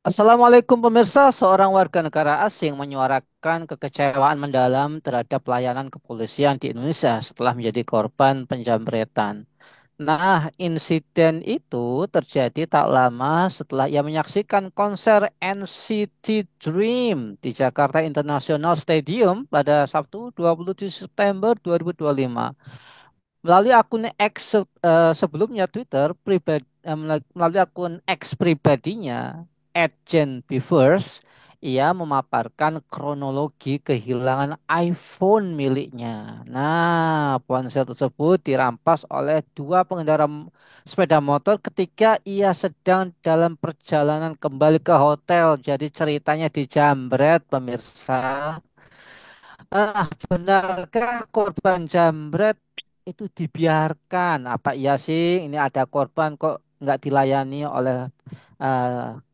Assalamualaikum pemirsa, seorang warga negara asing menyuarakan kekecewaan mendalam terhadap pelayanan kepolisian di Indonesia setelah menjadi korban penjamretan. Nah, insiden itu terjadi tak lama setelah ia menyaksikan konser NCT Dream di Jakarta International Stadium pada Sabtu 27 September 2025. Melalui akun X sebelumnya Twitter pribadi, melalui akun X pribadinya @jenbefers, ia memaparkan kronologi kehilangan iPhone miliknya. Nah, ponsel tersebut dirampas oleh dua pengendara sepeda motor ketika ia sedang dalam perjalanan kembali ke hotel. Jadi ceritanya dijambret, pemirsa. Benarkah korban jambret itu dibiarkan? Apa iya sih ini ada korban kok nggak dilayani oleh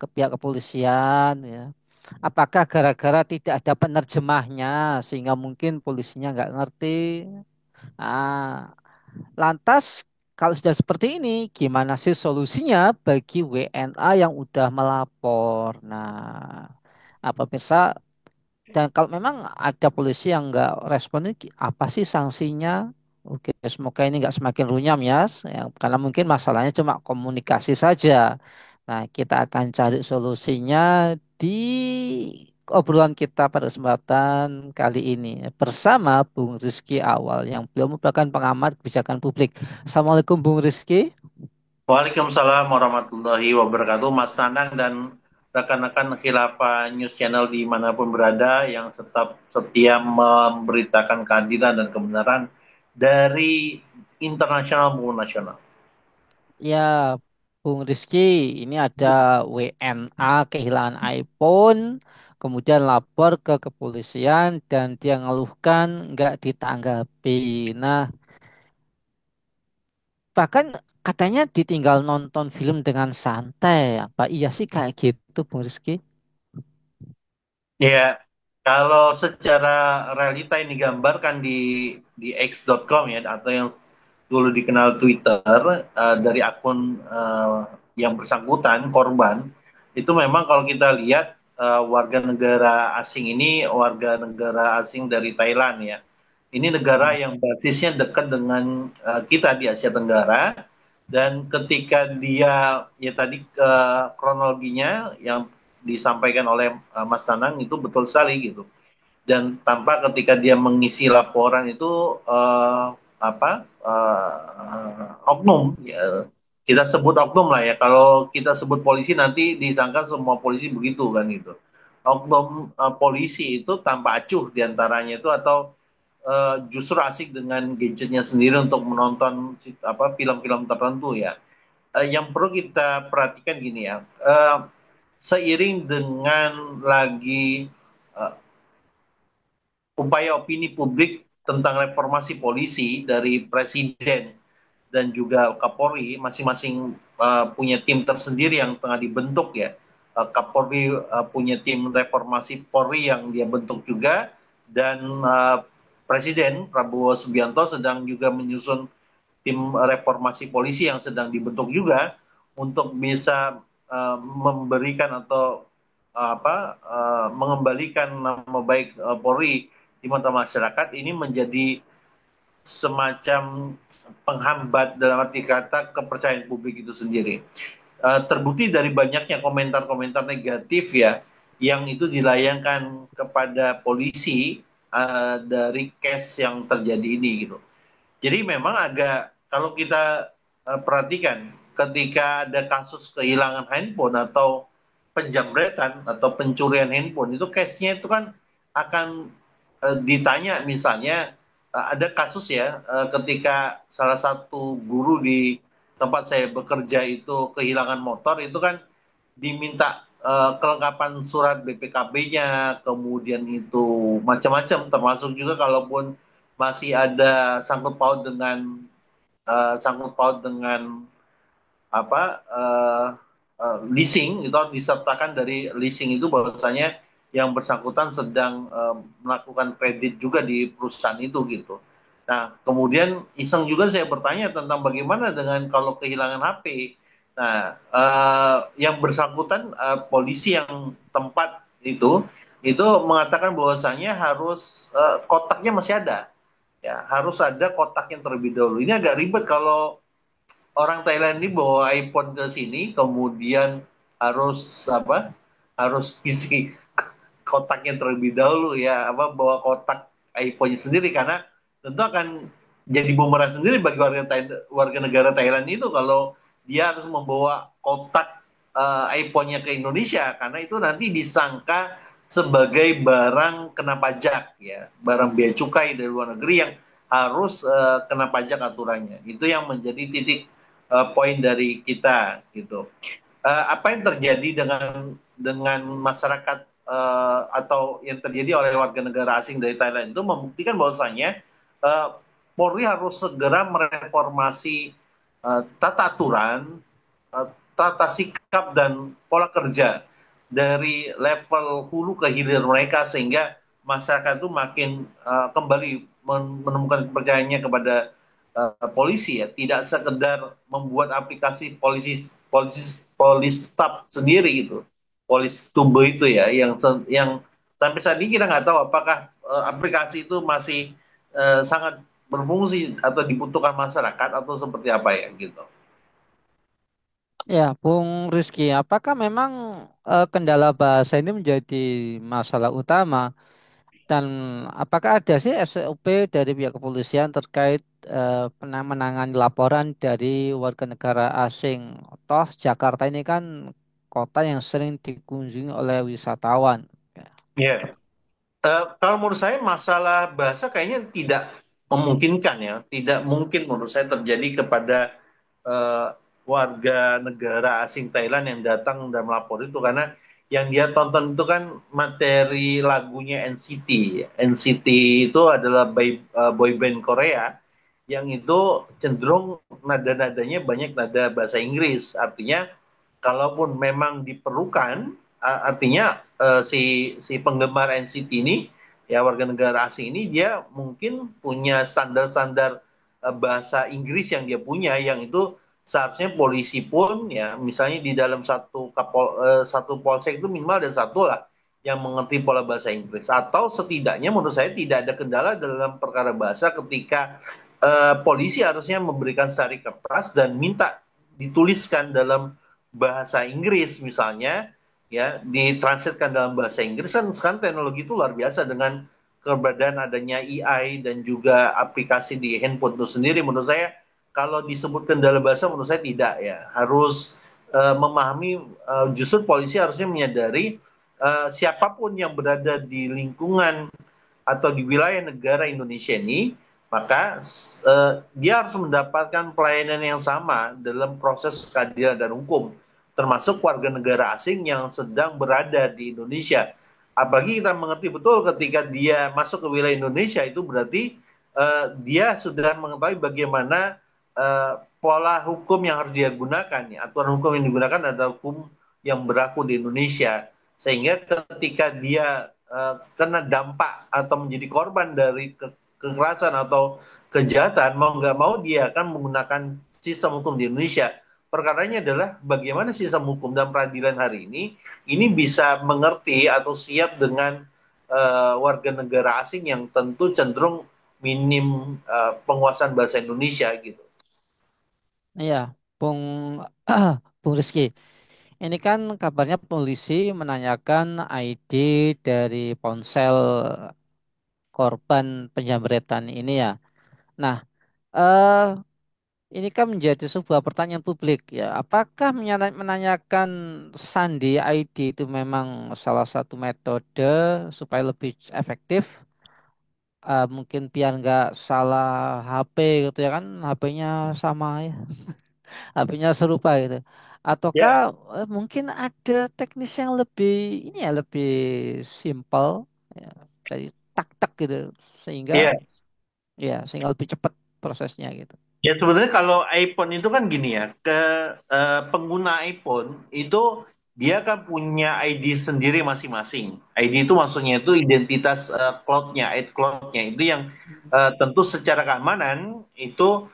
ke pihak kepolisian ya? Apakah gara-gara tidak ada penerjemahnya sehingga mungkin polisinya nggak ngerti? Ah, lantas kalau sudah seperti ini, gimana sih solusinya bagi WNA yang udah melapor? Nah, apa bisa dan kalau memang ada polisi yang nggak respon, ini apa sih sanksinya? Oke, semoga ini nggak semakin runyam ya, karena mungkin masalahnya cuma komunikasi saja. Nah, kita akan cari solusinya di obrolan kita pada kesempatan kali ini bersama Bung Rizky Awal yang beliau merupakan pengamat kebijakan publik. Assalamualaikum Bung Rizky. Waalaikumsalam warahmatullahi wabarakatuh, Mas Nanang dan rekan-rekan Khilafah News Channel dimanapun berada yang tetap setia memberitakan keadilan dan kebenaran dari internasional maupun nasional. Ya, Bung Rizky, ini ada WNA kehilangan iPhone, kemudian lapor ke kepolisian dan dia ngeluhkan nggak ditanggapi. Nah, bahkan katanya ditinggal nonton film dengan santai. Apa iya sih kayak gitu, Bung Rizky? Ya, kalau secara realita yang digambarkan di X.com ya atau yang dulu dikenal Twitter dari akun yang bersangkutan korban itu memang kalau kita lihat warga negara asing ini warga negara asing dari Thailand ya. Ini negara Hmm. yang basisnya dekat dengan kita di Asia Tenggara dan ketika dia ya tadi kronologinya yang disampaikan oleh Mas Tanang itu betul sekali gitu. Dan tampak ketika dia mengisi laporan itu oknum ya, kita sebut oknum lah ya. Kalau kita sebut polisi nanti disangka semua polisi begitu kan gitu. Oknum polisi itu tanpa acuh diantaranya itu atau justru asik dengan gadgetnya sendiri untuk menonton film-film tertentu ya. Yang perlu kita perhatikan gini ya, seiring dengan lagi uh, upaya opini publik tentang reformasi polisi dari presiden dan juga Kapolri masing-masing punya tim tersendiri yang tengah dibentuk ya. Kapolri punya tim reformasi Polri yang dia bentuk juga dan Presiden Prabowo Subianto sedang juga menyusun tim reformasi polisi yang sedang dibentuk juga untuk bisa memberikan atau mengembalikan nama baik Polri di mata masyarakat ini menjadi semacam penghambat dalam arti kata kepercayaan publik itu sendiri. Terbukti dari banyaknya komentar-komentar negatif ya yang itu dilayangkan kepada polisi dari case yang terjadi ini gitu. Jadi memang agak kalau kita perhatikan ketika ada kasus kehilangan handphone atau penjamretan atau pencurian handphone itu case-nya itu kan akan ditanya misalnya ada kasus ya ketika salah satu guru di tempat saya bekerja itu kehilangan motor itu kan diminta kelengkapan surat BPKB-nya, kemudian itu macam-macam, termasuk juga kalaupun masih ada sangkut paut dengan leasing itu harus disertakan dari leasing itu bahwasanya yang bersangkutan sedang melakukan kredit juga di perusahaan itu gitu. Nah, kemudian iseng juga saya bertanya tentang bagaimana dengan kalau kehilangan HP. Nah, yang bersangkutan polisi yang tempat itu mengatakan bahwasanya harus kotaknya masih ada, ya harus ada kotak yang terlebih dahulu. Ini agak ribet kalau orang Thailand ini bawa iPhone ke sini, kemudian harus apa? Harus isi kotaknya terlebih dahulu ya, apa bawa kotak iPhone-nya sendiri karena tentu akan jadi bumerang sendiri bagi warga negara Thailand itu kalau dia harus membawa kotak iPhone-nya ke Indonesia karena itu nanti disangka sebagai barang kena pajak ya, barang bea cukai dari luar negeri yang harus kena pajak aturannya. Itu yang menjadi titik poin dari kita gitu. Apa yang terjadi dengan masyarakat atau yang terjadi oleh warga negara asing dari Thailand itu membuktikan bahwasanya uh, Polri harus segera mereformasi tata aturan, tata sikap dan pola kerja dari level hulu ke hilir mereka sehingga masyarakat itu makin kembali menemukan kepercayaannya kepada polisi ya, tidak sekedar membuat aplikasi polisi polisi polis tab sendiri gitu, polis tumbuh itu ya, yang sampai saat ini kita nggak tahu apakah aplikasi itu masih sangat berfungsi atau dibutuhkan masyarakat atau seperti apa ya gitu. Ya, Bung Rizky, apakah memang kendala bahasa ini menjadi masalah utama? Dan apakah ada sih SOP dari pihak kepolisian terkait menangani laporan dari warga negara asing? Toh Jakarta ini kan kota yang sering dikunjungi oleh wisatawan. Ya. Kalau menurut saya masalah bahasa kayaknya tidak memungkinkan ya, tidak mungkin menurut saya terjadi kepada eh, warga negara asing Thailand yang datang dan melapor itu karena yang dia tonton itu kan materi lagunya NCT. NCT itu adalah boy band Korea yang itu cenderung nada-nadanya banyak nada bahasa Inggris. Artinya kalaupun memang diperlukan, artinya si penggemar NCT ini ya warga negara asing ini dia mungkin punya standar-standar bahasa Inggris yang dia punya yang itu seharusnya polisi pun ya misalnya di dalam satu polsek itu minimal ada satu lah yang mengerti pola bahasa Inggris atau setidaknya menurut saya tidak ada kendala dalam perkara bahasa ketika polisi harusnya memberikan sari kertas dan minta dituliskan dalam bahasa Inggris misalnya ya ditranslatekan dalam bahasa Inggris kan sekarang teknologi itu luar biasa dengan keberadaan adanya AI dan juga aplikasi di handphone itu sendiri menurut saya kalau disebut kendala bahasa menurut saya tidak ya harus memahami justru polisi harusnya menyadari siapapun yang berada di lingkungan atau di wilayah negara Indonesia ini maka dia harus mendapatkan pelayanan yang sama dalam proses keadilan dan hukum termasuk warga negara asing yang sedang berada di Indonesia. Apalagi kita mengerti betul ketika dia masuk ke wilayah Indonesia itu berarti dia sudah mengetahui bagaimana pola hukum yang harus dia gunakan. Ya. Aturan hukum yang digunakan adalah hukum yang berlaku di Indonesia. Sehingga ketika dia kena dampak atau menjadi korban dari kekerasan atau kejahatan, mau nggak mau dia akan menggunakan sistem hukum di Indonesia. Perkaranya adalah bagaimana sistem hukum dan peradilan hari ini bisa mengerti atau siap dengan warga negara asing yang tentu cenderung minim penguasaan bahasa Indonesia gitu. Iya, Bung Bung Rizky. Ini kan kabarnya polisi menanyakan ID dari ponsel korban penjamretan ini ya. Nah, eh ini kan menjadi sebuah pertanyaan publik ya. Apakah menanyakan sandi ID itu memang salah satu metode supaya lebih efektif? Mungkin biar nggak salah HP gitu ya kan, HP-nya sama ya, HP-nya serupa gitu. Ataukah Ya, mungkin ada teknis yang lebih ini ya lebih simple ya, dari tak-tak gitu sehingga ya. sehingga lebih cepat prosesnya gitu. Ya sebenarnya kalau iPhone itu kan gini ya, pengguna iPhone itu dia kan punya ID sendiri masing-masing. ID itu maksudnya itu identitas cloud-nya, ID cloud-nya itu yang tentu secara keamanan itu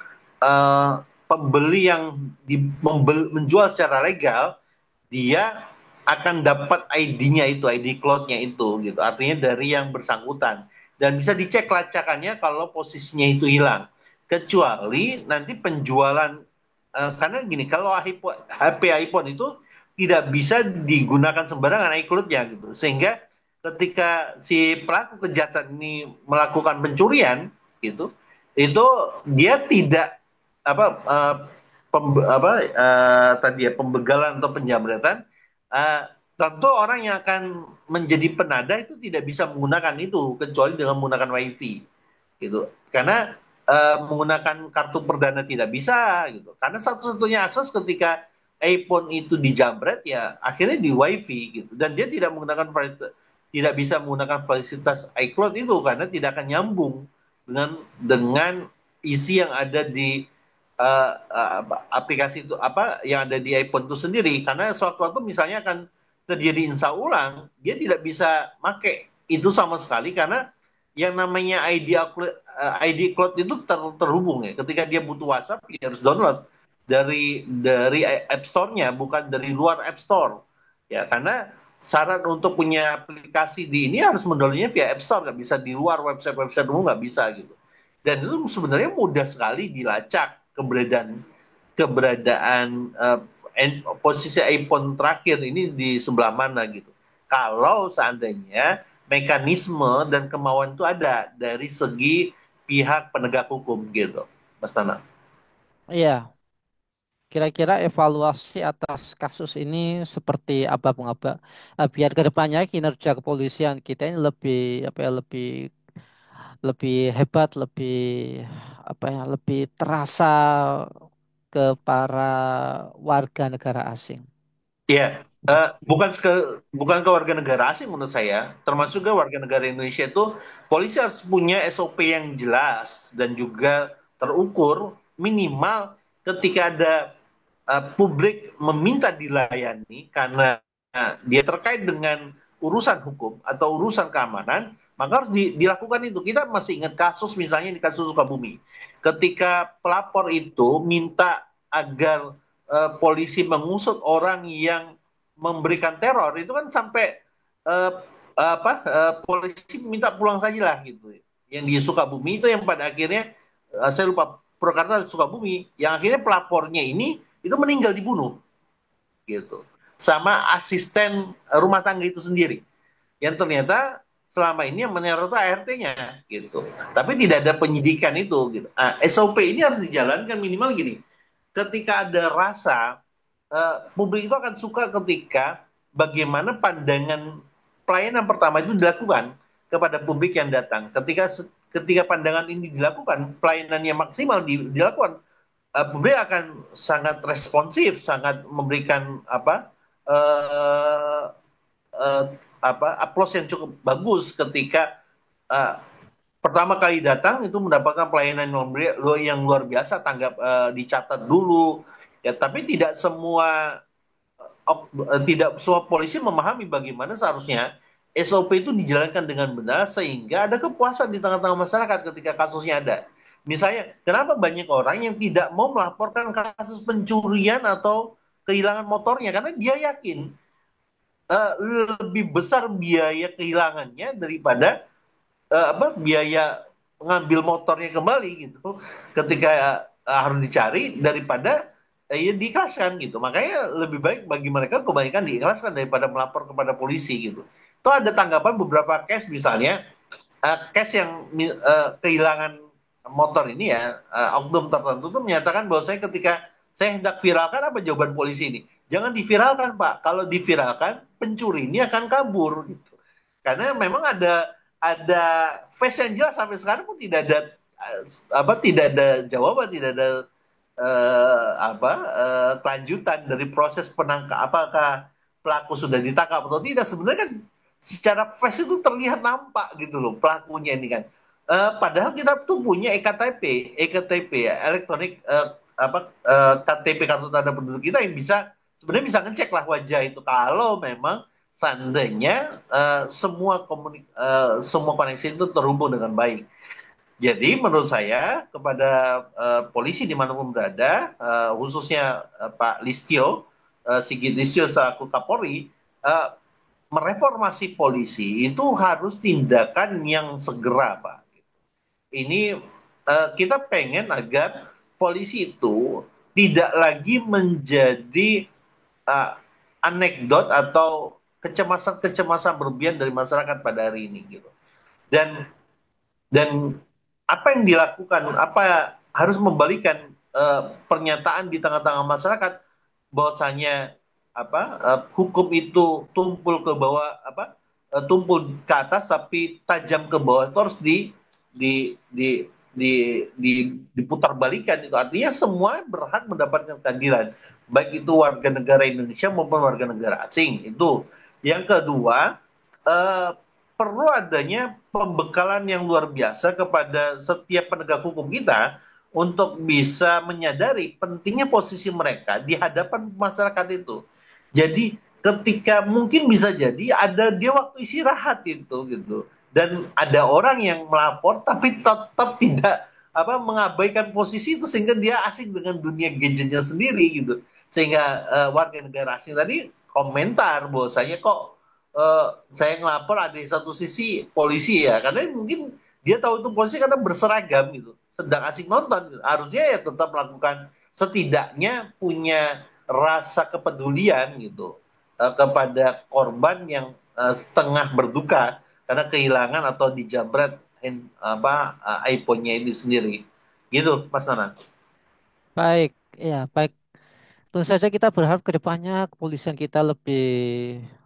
pembeli yang menjual secara legal, dia akan dapat ID-nya itu, ID cloud-nya itu, gitu. Artinya dari yang bersangkutan. Dan bisa dicek lacakannya kalau posisinya itu hilang. Kecuali nanti penjualan, karena gini, kalau HP iPhone itu tidak bisa digunakan sembarangan iCloud-nya gitu. Sehingga ketika si pelaku kejahatan ini melakukan pencurian gitu, itu dia tidak apa tadi ya, pembegalan atau penjamretan, uh, tentu orang yang akan menjadi penada itu tidak bisa menggunakan itu kecuali dengan menggunakan WiFi gitu. Karena menggunakan kartu perdana tidak bisa gitu. Karena satu-satunya akses ketika iPhone itu dijamret ya akhirnya di WiFi gitu. Dan dia tidak bisa menggunakan fasilitas iCloud itu karena tidak akan nyambung dengan isi yang ada di aplikasi itu apa yang ada di iPhone itu sendiri. Karena sewaktu-waktu misalnya akan terjadi insya ulang, dia tidak bisa make itu sama sekali karena yang namanya ID Cloud itu terhubung ya. Ketika dia butuh WhatsApp, dia harus download dari App Store-nya, bukan dari luar App Store. Ya, karena syarat untuk punya aplikasi di ini harus mendownloadnya via App Store, nggak bisa di luar website-website umum, nggak bisa gitu. Dan itu sebenarnya mudah sekali dilacak keberadaan keberadaan posisi iPhone terakhir ini di sebelah mana gitu. Kalau seandainya mekanisme dan kemauan itu ada dari segi pihak penegak hukum gitu, Mas Tana. Iya, kira-kira evaluasi atas kasus ini seperti apa, Bung Abba? Biar kedepannya kinerja kepolisian kita ini lebih apa ya, lebih lebih hebat, lebih apa ya, lebih terasa ke para warga negara asing. Ya, bukan ke warga negara asing menurut saya, termasuk juga warga negara Indonesia itu polisi harus punya SOP yang jelas dan juga terukur minimal ketika ada publik meminta dilayani karena dia terkait dengan urusan hukum atau urusan keamanan, maka harus dilakukan itu. Kita masih ingat kasus misalnya di kasus Sukabumi, ketika pelapor itu minta agar polisi mengusut orang yang memberikan teror itu kan sampai uh, polisi minta pulang saja lah gitu. Yang di Sukabumi itu yang pada akhirnya saya lupa Purwakarta Sukabumi yang akhirnya pelapornya ini itu meninggal dibunuh gitu sama asisten rumah tangga itu sendiri yang ternyata selama ini yang meneror itu ART-nya gitu tapi tidak ada penyidikan itu gitu. SOP ini harus dijalankan minimal gini ketika ada rasa publik itu akan suka ketika bagaimana pandangan pelayanan pertama itu dilakukan kepada publik yang datang. Ketika pandangan ini dilakukan, pelayanan yang maksimal dilakukan, publik akan sangat responsif, sangat memberikan uh, uh, aplaus yang cukup bagus ketika uh, pertama kali datang itu mendapatkan pelayanan yang luar biasa, tanggap dicatat dulu ya. Tapi tidak semua polisi memahami bagaimana seharusnya SOP itu dijalankan dengan benar sehingga ada kepuasan di tengah-tengah masyarakat ketika kasusnya ada. Misalnya, kenapa banyak orang yang tidak mau melaporkan kasus pencurian atau kehilangan motornya karena dia yakin uh, lebih besar biaya kehilangannya daripada biaya mengambil motornya kembali gitu ketika harus dicari daripada ya diikhlaskan gitu. Makanya lebih baik bagi mereka kebanyakan diikhlaskan daripada melapor kepada polisi gitu. Itu ada tanggapan beberapa case misalnya case yang kehilangan motor ini ya oknum tertentu tuh menyatakan bahwa saya ketika saya hendak viralkan apa jawaban polisi ini jangan diviralkan Pak, kalau diviralkan pencuri ini akan kabur gitu karena memang ada face yang jelas sampai sekarang pun tidak ada jawaban, tidak ada kelanjutan dari proses penangkap apakah pelaku sudah ditangkap atau tidak. Sebenarnya kan secara face itu terlihat nampak gitu loh pelakunya ini kan. Padahal kita tuh punya EKTP ya, elektronik KTP kartu tanda penduduk kita yang sebenarnya bisa ngecek lah wajah itu kalau memang seandainya semua koneksi itu terhubung dengan baik. Jadi menurut saya kepada polisi dimanapun berada, khususnya Pak Listio, Sigit Listio selaku Kapolri, uh, mereformasi polisi itu harus tindakan yang segera, Pak. Ini kita pengen agar polisi itu tidak lagi menjadi uh, anekdot atau kecemasan-kecemasan berlebihan dari masyarakat pada hari ini gitu. Dan dan apa yang dilakukan, apa harus membalikan pernyataan di tengah-tengah masyarakat bahwasanya hukum itu tumpul ke bawah, tumpul ke atas tapi tajam ke bawah, itu harus di di di, di diputar balikan. Itu artinya semua berhak mendapatkan keadilan, baik itu warga negara Indonesia maupun warga negara asing. Itu yang kedua, eh, perlu adanya pembekalan yang luar biasa kepada setiap penegak hukum kita untuk bisa menyadari pentingnya posisi mereka di hadapan masyarakat itu. Jadi ketika mungkin bisa jadi ada dia waktu istirahat itu gitu, dan ada orang yang melapor tapi tetap tidak mengabaikan posisi itu sehingga dia asing dengan dunia gadgetnya sendiri gitu, sehingga warga negara asing tadi komentar bahwasanya kok saya ngelapor ada di satu sisi polisi ya, karena mungkin dia tahu itu polisi karena berseragam gitu, sedang asik nonton gitu. Harusnya ya tetap melakukan, setidaknya punya rasa kepedulian gitu kepada korban yang tengah berduka karena kehilangan atau dijamret iPhone-nya ini sendiri gitu, Mas Nana. Baik, ya baik. Tentu saja kita berharap ke depannya kepolisian kita lebih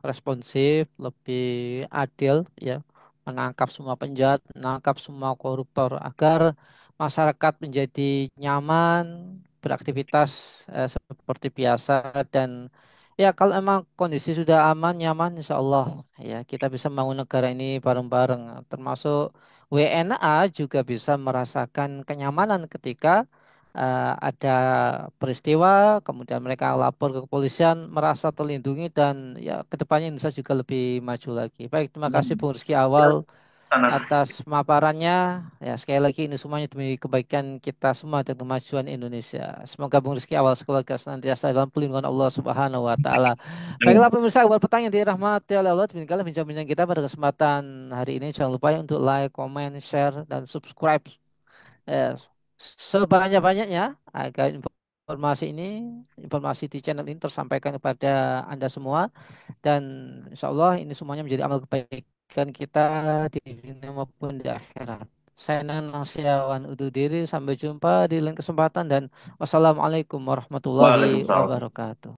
responsif, lebih adil, ya, menangkap semua penjahat, menangkap semua koruptor, agar masyarakat menjadi nyaman, beraktivitas seperti biasa, dan ya kalau emang kondisi sudah aman, nyaman, insya Allah ya kita bisa membangun negara ini bareng-bareng, termasuk WNA juga bisa merasakan kenyamanan ketika ada peristiwa, kemudian mereka lapor ke kepolisian, merasa terlindungi dan ya kedepannya Indonesia juga lebih maju lagi. Baik, terima kasih Bung Rizky awal Nana. atas pemaparannya. Ya, sekali lagi ini semuanya demi kebaikan kita semua dan kemajuan Indonesia. Semoga Bung Rizky awal sekeluarga senantiasa dalam pelindungan Allah Subhanahu wa taala. Baiklah pemirsa, awal petang yang dirahmati oleh Allah, demikianlah bincang-bincang kita pada kesempatan hari ini. Jangan lupa ya untuk like, comment, share, dan subscribe eh, sebanyak-banyaknya agar informasi ini, informasi di channel ini tersampaikan kepada Anda semua, dan insya Allah ini semuanya menjadi amal kebaikan kita di dunia maupun di akhirat. Saya Nanang Siawan undur diri, sampai jumpa di lain kesempatan dan wassalamualaikum warahmatullahi Waalaikumsalam. wabarakatuh.